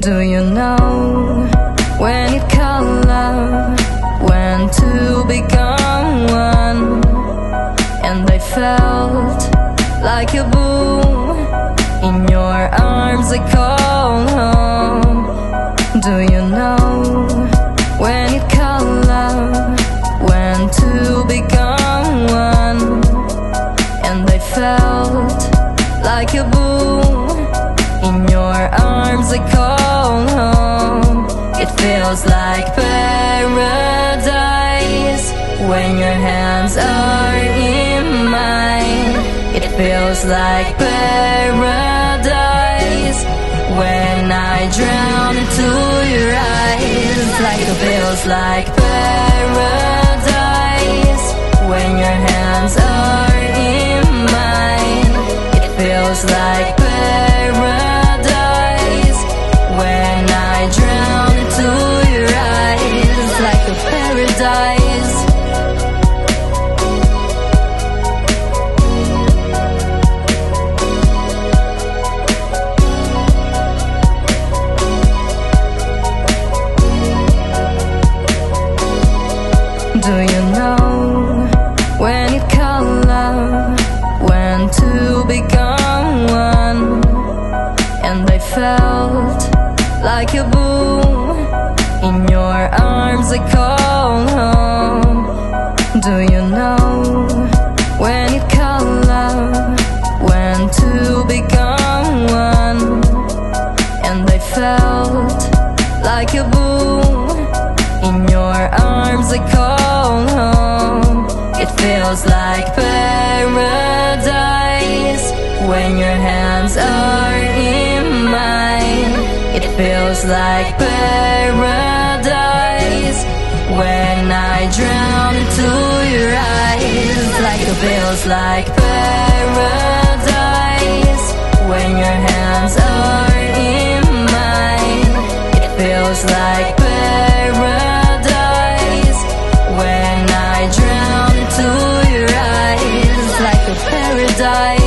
Do you know when it called love, when two become one? And I felt like a boom in your arms, I call home. Do you know when it called love, when two become one? And I felt like a boom in your arms, I call home. It feels like paradise when your hands are in mine. It feels like paradise when I drown into your eyes. Like it feels like paradise when your hands are in mine. It feels like paradise when I drown into your eyes. Like a paradise. Do you know when it called love, when two become one? And I felt like a boom in your arms, I call home. Do you know when it called love, when two become one? And I felt like a boom in your arms, I call home. It feels like paradise when your hands are in mine. It feels like paradise when I drown into your eyes. Like it feels like paradise when your hands are in mine. It feels like paradise when I drown into your eyes. Like a paradise.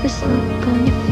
this look on your face.